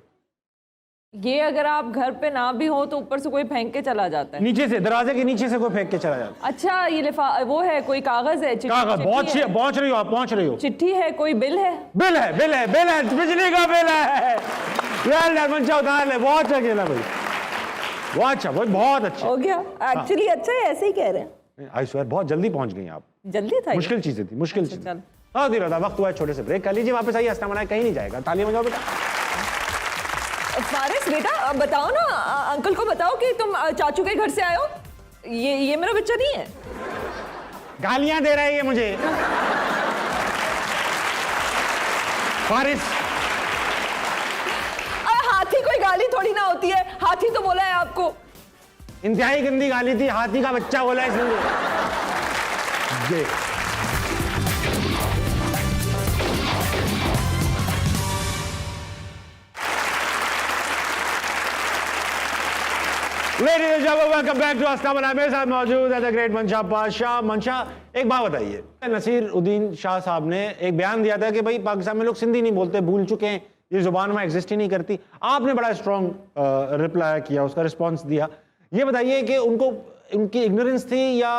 ये अगर आप घर पे ना भी हो तो ऊपर से कोई फेंक के चला जाता है? नीचे से, दरवाजे के नीचे से कोई फेंक के चला जाता है। अच्छा, ये वो है, कोई कागज है? कागज? पहुंच रही हो आप, पहुंच रही हो। चिट्ठी है? कोई बिल है? बिल है, बिजली का बिल है। यार मंचा उतार ले, बहुत अच्छा खेला भाई, बहुत अच्छा, बहुत अच्छा हो गया। एक्चुअली अच्छा है, ऐसे ही कह रहे हैं। आई स्वेयर बहुत जल्दी पहुंच गई आप। जल्दी था? मुश्किल चीजें थी, मुश्किल चीजें। हाँ दिल होता, वक्त हुआ है छोटे से ब्रेक कर लीजिए, वापस आइए। हंसना मनाए कहीं नहीं जाएगा, ताली बजाओ बेटा। फारिस बेटा बताओ ना, अंकल को बताओ कि तुम चाचू के घर से आए हो। ये मेरा बच्चा नहीं है। गालियां दे रहा है ये मुझे। फारिस, हाथी कोई गाली थोड़ी ना होती है, हाथी तो बोला है आपको। इंतहाई गंदी गाली थी, हाथी का बच्चा बोला है इसने। Ladies and gentlemen, welcome back to हंसना मनाए। मेरे साथ मौजूद है द ग्रेट मंशा पाशा। मंशा, एक बात बताइए, नसीर उद्दीन शाह साहब ने एक बयान दिया था कि भाई पाकिस्तान में लोग सिंधी नहीं बोलते, भूल चुके हैं, ये जुबान में एग्जिस्ट ही नहीं करती। आपने बड़ा स्ट्रॉन्ग रिप्लाई किया, उसका रिस्पॉन्स दिया। ये बताइए कि उनको उनकी इग्नोरेंस थी या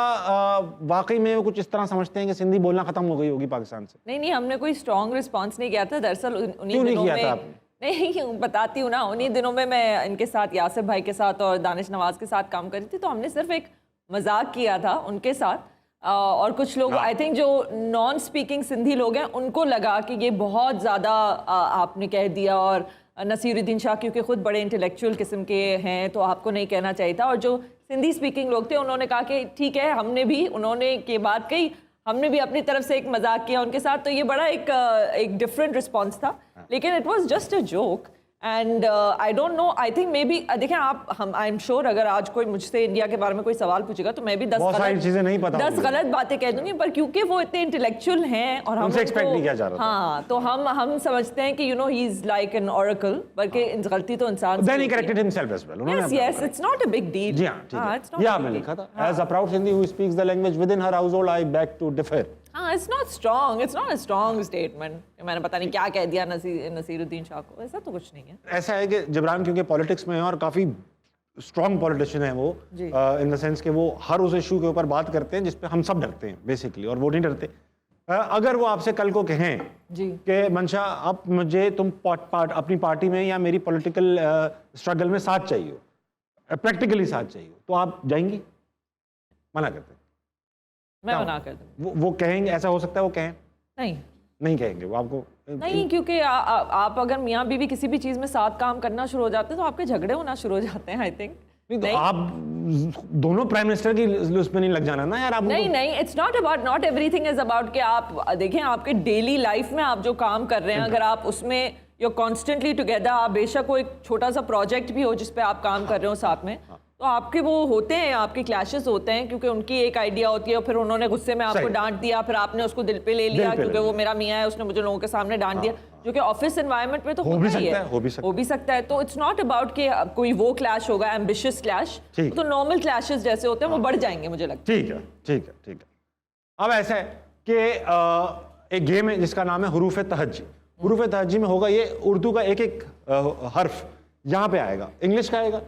वाकई में वो कुछ इस तरह समझते हैं कि सिंधी बोलना खत्म हो गई होगी पाकिस्तान से? नहीं, हमने कोई स्ट्रॉन्ग रिस्पॉन्स नहीं किया था। दरअसल उन्हीं दिनों में था? नहीं, बताती हूँ ना, उन्हीं दिनों में मैं इनके साथ, यासिर भाई के साथ और दानिश नवाज के साथ काम कर रही थी, तो हमने सिर्फ एक मजाक किया था उनके साथ। और कुछ लोग, आई थिंक जो नॉन स्पीकिंग सिंधी लोग हैं, उनको लगा कि ये बहुत ज़्यादा आपने कह दिया। और नसीरुद्दीन शाह क्योंकि खुद बड़े इंटेलेक्चुअल किस्म के हैं, तो आपको नहीं कहना चाहिए था। और जो सिंधी स्पीकिंग लोग थे, उन्होंने कहा कि ठीक है, उन्होंने ये बात कही, हमने भी अपनी तरफ से एक मजाक किया उनके साथ। तो ये बड़ा एक डिफरेंट रिस्पॉन्स था, लेकिन it was just a joke. And I don't know, I think may be, देखें आई एम श्योर अगर आज कोई मुझसे इंडिया के बारे में कोई सवाल पूछेगा तो मैं भी 10 गलत बातें कह दूंगी, पर क्योंकि वो इतने इंटेलेक्चुअल हैं और हम एक्सपेक्ट नहीं किया जा रहा था। हाँ, तो हम समझते हैं कि he is like an oracle, बल्कि गलती तो इंसान Then he corrected himself as well. Yes, it's not a big deal. जी हाँ, ठीक है। ये आपने लिखा था, as a proud Sindhi who speaks the language within her household, I beg to differ. हाँ, it's not a strong statement. मैंने पता नहीं क्या कह दिया नसीरुद्दीन शाह को, ऐसा तो कुछ नहीं है। ऐसा है कि जबरान क्योंकि पॉलिटिक्स में है और काफी स्ट्रॉन्ग पॉलिटिशियन है वो, इन द सेंस कि वो हर उस इशू के ऊपर बात करते हैं जिस पे हम सब डरते हैं बेसिकली, और वो नहीं डरते। अगर वो आपसे कल को कहें कि मंशा अब मुझे तुम अपनी पार्टी में या मेरी पॉलिटिकल स्ट्रगल में साथ चाहिए हो, प्रैक्टिकली साथ चाहिए हो, तो आप जाएंगी? मना करते हैं? मैं मना कर दूँ। वो कहेंगे, ऐसा हो सकता है वो कहें? नहीं कहेंगे वो आपको। नहीं, क्योंकि आप अगर मियाँ बीवी किसी भी चीज़ में साथ काम करना शुरू हो जाते हैं तो आपके झगड़े होना शुरू हो जाते हैं, आई थिंक। तो आप दोनों प्राइम मिनिस्टर की उसमें नहीं लग जाना ना यार आप। नहीं, it's not everything is about कि आप देखें आपके डेली लाइफ में आप जो काम कर रहे हैं, अगर आप उसमें यू आर कॉन्स्टेंटली टुगेदर, आप बेशक वो एक छोटा सा प्रोजेक्ट भी हो जिस पे आप काम कर रहे हो साथ में, तो आपके वो होते हैं, आपके क्लैशेस होते हैं, क्योंकि उनकी एक आइडिया होती है और फिर उन्होंने गुस्से में आपको डांट दिया, फिर आपने उसको दिल पे ले लिया क्योंकि वो मेरा मियाँ है, उसने मुझे लोगों के सामने डांट दिया, जो कि ऑफिस एनवायरनमेंट में तो होता ही है, हो भी सकता है। तो इट्स नॉट अबाउट कि कोई वो क्लैश होगा एम्बिशियस क्लैश, तो नॉर्मल क्लैशेस जैसे होते हैं वो बढ़ जाएंगे मुझे लगता है। ठीक है, ठीक है, ठीक है। अब ऐसा है कि एक गेम है जिसका नाम है हुरूफ तहज्जी। हुरूफ तहज्जी में होगा ये उर्दू का एक एक हर्फ यहाँ पे आएगा, इंग्लिश का आएगा,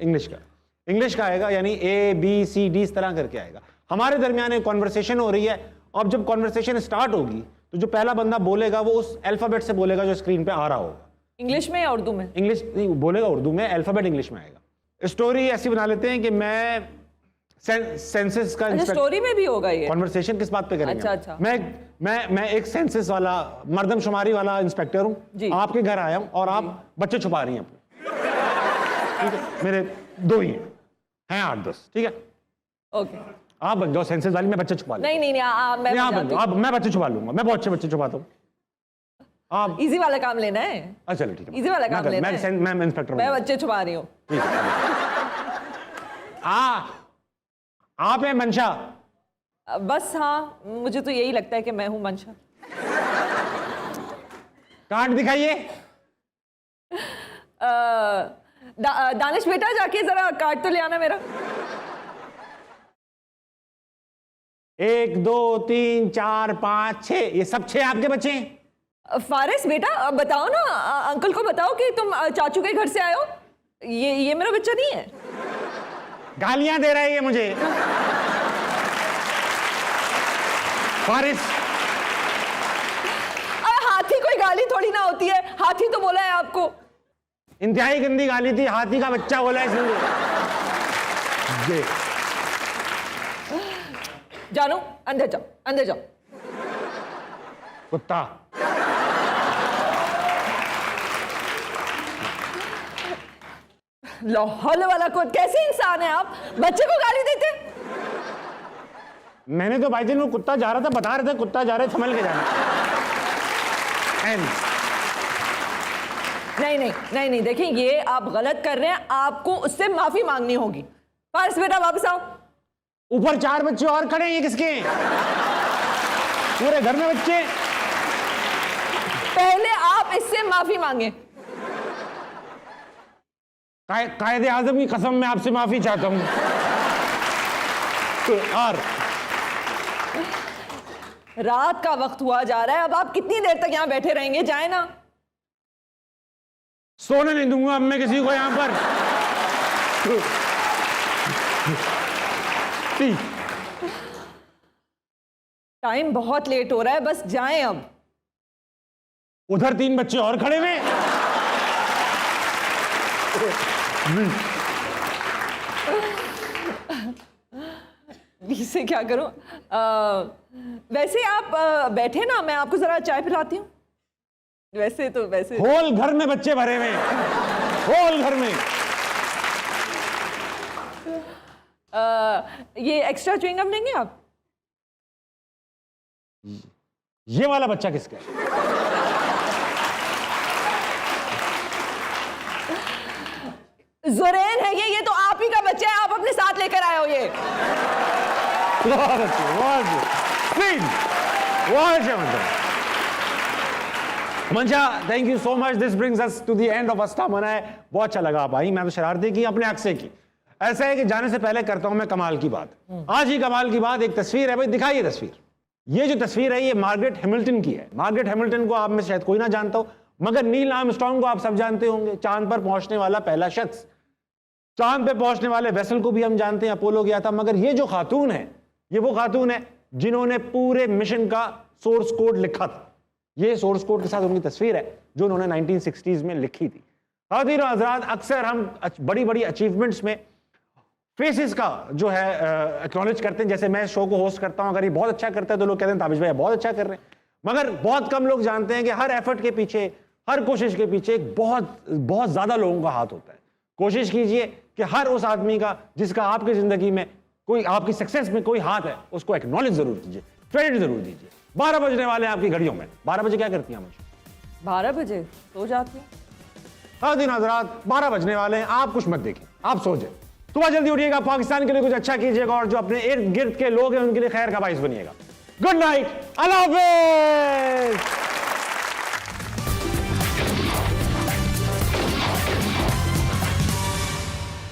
इंग्लिश का आएगा, यानी ए बी सी डी इस तरह करके आएगा। हमारे दरमियान एक कॉन्वर्सेशन हो रही है, और जब कॉन्वर्सेशन स्टार्ट होगी तो जो पहला बंदा बोलेगा वो उस अल्फाबेट से बोलेगा जो स्क्रीन पे आ रहा होगा। इंग्लिश में या उर्दू में? इंग्लिश नहीं, बोलेगा उर्दू में, अल्फाबेट इंग्लिश में आएगा। स्टोरी ऐसी बना लेते हैं कि मैं सेंसस का स्टोरी में भी होगा ये कॉन्वर्सेशन। किस बात पे करेंगे? अच्छा। मैं एक सेंसस वाला, मर्दमशुमारी वाला इंस्पेक्टर हूँ, आपके घर आया हूँ और आप बच्चे छुपा रही हैं अपने, ठीक है? मेरे 2 ही हैं 8-10, ठीक है? ओके, आप बन जाओ सेंसस वाली, मैं बच्चे छुपा लूँ। नहीं, मैं बच्चे छुपा लूंगा, मैं बहुत अच्छे बच्चे छुपाता हूँ। आप इजी वाला काम लेना है? अच्छा चलो ठीक है, इजी वाला काम लेना है। मैं इंस्पेक्टर, मैं बच्चे छुपा रही हूँ। आप हैं मंशा? बस हाँ, मुझे तो यही लगता है कि मैं हूँ मंशा। कार्ड दिखाइए। दानिश बेटा जाके जरा कार्ड तो ले आना मेरा। 1 2 3 4 5 6, ये सब 6 आपके बच्चे हैं? फारिस बेटा बताओ ना, अंकल को बताओ कि तुम चाचू के घर से आए हो, ये मेरा बच्चा नहीं है। गालियां दे रहा है ये मुझे। फारिस, हाथी कोई गाली थोड़ी ना होती है, हाथी तो बोला है आपको। इंतहाई गंदी गाली थी, हाथी का बच्चा बोला है इसलिए। जानू अंदर जाओ, अंदर जाओ। कुत्ता। लाहौल वाला को, कैसे इंसान है आप, बच्चे को गाली देते? मैंने तो भाई दिन वो कुत्ता जा रहा था, बता रहे थे कुत्ता जा रहा है, संभल के जाना। नहीं, देखिए ये आप गलत कर रहे हैं, आपको उससे माफी मांगनी होगी। पारस बेटा वापस आओ। ऊपर 4 बच्चे और खड़े हैं, ये किसके? पूरे घर में बच्चे। पहले आप इससे माफी मांगे। कायदे आजम की कसम मैं आपसे माफी चाहता हूं। और रात का वक्त हुआ जा रहा है, अब आप कितनी देर तक यहां बैठे रहेंगे? जाए ना। सोने नहीं दूंगा अब मैं किसी को यहां पर। टाइम बहुत लेट हो रहा है, बस जाएं अब। उधर 3 बच्चे और खड़े हुए। इससे क्या करूं? वैसे आप बैठे ना, मैं आपको जरा चाय पिलाती हूँ। वैसे होल घर में बच्चे भरे हुए, होल घर में। ये एक्स्ट्रा च्युइंगम लेंगे आप? ये वाला बच्चा किसका है? ज़ुरैन है ये तो आप ही का बच्चा है, आप अपने साथ लेकर आए हो ये। Mansha, thank you so much. This brings us to the end of अस्ता मनाए। बहुत अच्छा लगा भाई, मैं तो शरारती की अपने हक से की। ऐसा है कि जाने से पहले करता हूं मैं कमाल की बात। आज ही कमाल की बात, एक तस्वीर है भाई, दिखाइए तस्वीर। ये जो तस्वीर है ये मार्गरेट हैमिल्टन की है। मार्गरेट हैमिल्टन को आप में शायद कोई ना जानता हो, मगर नील आर्मस्ट्रांग को आप सब जानते होंगे, चांद पर पहुंचने वाला पहला शख्स। चांद पे पहुंचने वाले वेसल को भी हम जानते हैं, अपोलो गया था। मगर ये जो खातून है, ये वो खातून है जिन्होंने पूरे मिशन का सोर्स कोड लिखा था। ये सोर्स कोड के साथ उनकी तस्वीर है जो उन्होंने 1960s में लिखी थी। ख़वातीन और हज़रात, अक्सर हम बड़ी बड़ी अचीवमेंट्स में फेसेस का जो है एक्नॉलेज करते हैं। जैसे मैं शो को होस्ट करता हूं, अगर ये बहुत अच्छा करता है तो लोग कहते हैं ताबिश भाई बहुत अच्छा कर रहे हैं। मगर बहुत कम लोग जानते हैं कि हर एफर्ट के पीछे, हर कोशिश के पीछे एक बहुत ज़्यादा लोगों का हाथ होता है। कोशिश कीजिए कि हर उस आदमी का जिसका आपकी ज़िंदगी में कोई, आपकी सक्सेस में कोई हाथ है, उसको एक्नॉलेज ज़रूर कीजिए, क्रेडिट ज़रूर दीजिए। 12 बजने वाले हैं आपकी घड़ियों में। 12 बजे क्या करती हैं मुझे? 12 बजे सो जाती हूँ। दिन हजरात 12 बजने वाले हैं, आप कुछ मत देखिए, आप सो जाए। सुबह जल्दी उठिएगा, पाकिस्तान के लिए कुछ अच्छा कीजिएगा और जो अपने इर्द गिर्द के लोग हैं उनके लिए खैर का बाइस बनिएगा। गुड नाइट, अल्लाह हाफिज।